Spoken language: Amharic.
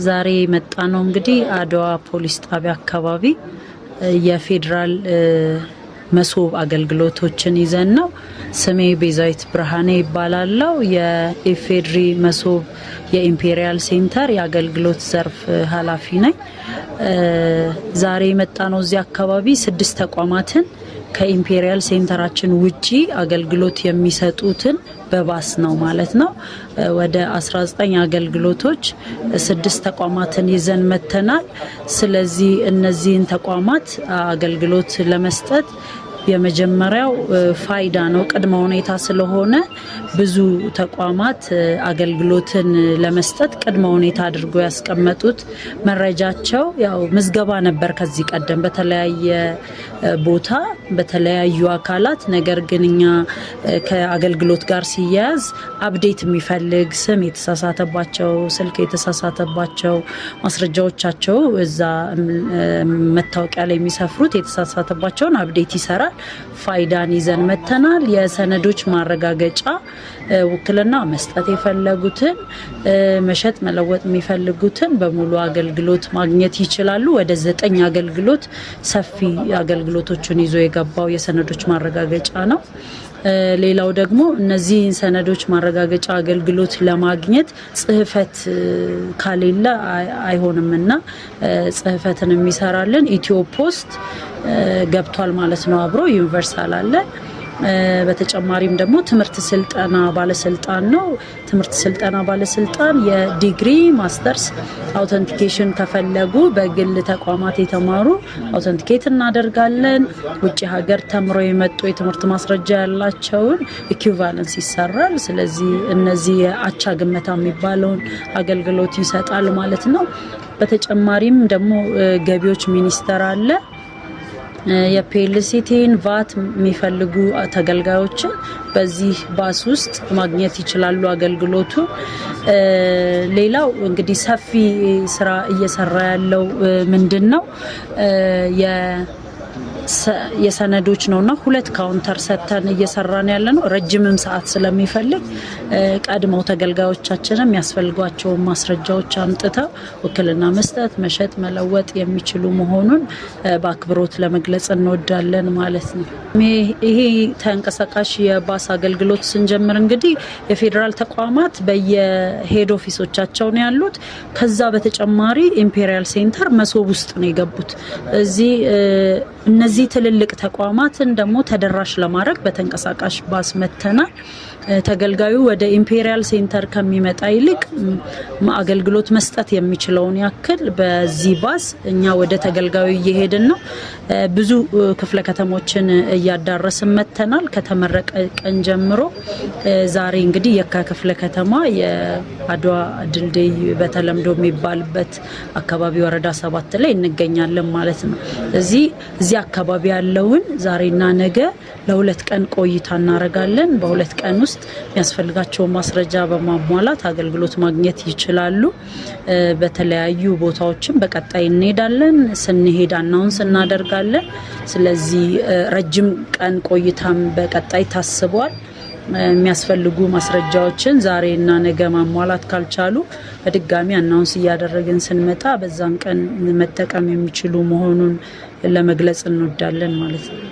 ዛሬ መጣ ነው እንግዲህ አድዋ ፖሊስ ጣቢያ አካባቢ የፌደራል መሶብ አገልግሎቶችን ይዘን ነው። ስሜ ቤዛዊት ብርሃኔ ይባላልው። የኢፌድሪ መሶብ የኢምፔሪያል ሴንተር የአገልግሎት ዘርፍ ኃላፊ ነኝ። ዛሬ መጣ ነው እዚህ አካባቢ 6 ተቋማትን ከኢምፔሪያል ሴንተራችን ውጪ አገልግሎት የሚሰጡትን በባስ ነው ማለት ነው። ወደ 19 አገልግሎቶች 6 ተቋማትን ይዘን መተናል። ስለዚህ እነዚህን ተቋማት አገልግሎት ለመስጠት የመጀመሪያው ፋይዳ ነው፣ ቅድመ ሁኔታ ስለሆነ ብዙ ተቋማት አገልግሎትን ለመስጠት ቅድመ ሁኔታ አድርጎ ያስቀመጡት መረጃቸው ያው ምዝገባ ነበር ከዚህ ቀደም በተለያየ ቦታ በተለያዩ አካላት። ነገር ግን እኛ ከአገልግሎት ጋር ሲያያዝ አፕዴት የሚፈልግ ስም የተሳሳተባቸው፣ ስልክ የተሳሳተባቸው ማስረጃዎቻቸው እዛ መታወቂያ ላይ የሚሰፍሩት የተሳሳተባቸውን አፕዴት ይሰራል። ፋይዳን ይዘን መተናል። የሰነዶች ማረጋገጫ ውክልና መስጠት የፈለጉትን መሸጥ መለወጥ የሚፈልጉትን በሙሉ አገልግሎት ማግኘት ይችላሉ። ወደ 9 አገልግሎት ሰፊ አገልግሎቶችን ይዞ የገባው የሰነዶች ማረጋገጫ ነው። ሌላው ደግሞ እነዚህ ሰነዶች ማረጋገጫ አገልግሎት ለማግኘት ጽህፈት ካሌለ አይሆንምና ጽህፈትን የሚሰራልን ኢትዮ ፖስት ገብቷል ማለት ነው። አብሮ ዩኒቨርሳል አለ። በተጨማሪም ደግሞ ትምህርት ስልጠና ባለስልጣን ነው። ትምህርት ስልጠና ባለስልጣን የዲግሪ ማስተርስ አውተንቲኬሽን ከፈለጉ በግል ተቋማት የተማሩ አውተንቲኬት እናደርጋለን። ውጭ ሀገር ተምሮ የመጡ የትምህርት ማስረጃ ያላቸውን ኢኩቫለንስ ይሰራል። ስለዚህ እነዚህ የአቻ ግመታ የሚባለውን አገልግሎት ይሰጣል ማለት ነው። በተጨማሪም ደግሞ ገቢዎች ሚኒስቴር አለ። የፒኤልሲቲን ቫት የሚፈልጉ ተገልጋዮችን በዚህ ባስ ውስጥ ማግኘት ይችላሉ አገልግሎቱ። ሌላው እንግዲህ ሰፊ ስራ እየሰራ ያለው ምንድነው የሰነዶች ነውና 2 ካውንተር ሰተን እየሰራን ያለ ነው። ረጅምም ሰዓት ስለሚፈልግ ቀድመው ተገልጋዮቻችንም የሚያስፈልጓቸው ማስረጃዎች አምጥተው ውክልና መስጠት መሸጥ መለወጥ የሚችሉ መሆኑን በአክብሮት ለመግለጽ እንወዳለን ማለት ነው። ይሄ ተንቀሳቃሽ የባስ አገልግሎት ስንጀምር እንግዲህ የፌደራል ተቋማት በየሄድ ኦፊሶቻቸው ነው ያሉት። ከዛ በተጨማሪ ኢምፔሪያል ሴንተር መሶብ ውስጥ ነው የገቡት። እዚህ እነዚህ ትልልቅ ተቋማትን ደግሞ ተደራሽ ለማድረግ በተንቀሳቃሽ ባስ መተናል። ተገልጋዩ ወደ ኢምፔሪያል ሴንተር ከሚመጣ ይልቅ አገልግሎት መስጠት የሚችለውን ያክል በዚህ ባስ እኛ ወደ ተገልጋዩ እየሄድን ነው። ብዙ ክፍለ ከተሞችን እያዳረስን መተናል ከተመረቀ ቀን ጀምሮ። ዛሬ እንግዲህ የካ ክፍለ ከተማ የአድዋ ድልድይ በተለምዶ የሚባልበት አካባቢ ወረዳ 7 ላይ እንገኛለን ማለት ነው። እዚህ አካባቢ ያለውን ዛሬና ነገ ለ2 ቀን ቆይታ እናደርጋለን። በ2 ቀን ውስጥ የሚያስፈልጋቸው ማስረጃ በማሟላት አገልግሎት ማግኘት ይችላሉ። በተለያዩ ቦታዎችም በቀጣይ እንሄዳለን። ስንሄድ አናውንስ እናደርጋለን። ስለዚህ ረጅም ቀን ቆይታም በቀጣይ ታስቧል። የሚያስፈልጉ ማስረጃዎችን ዛሬና ነገ ማሟላት ካልቻሉ በድጋሚ አናውንስ እያደረግን ስንመጣ በዛን ቀን መጠቀም የሚችሉ መሆኑን ለመግለጽ እንወዳለን ማለት ነው።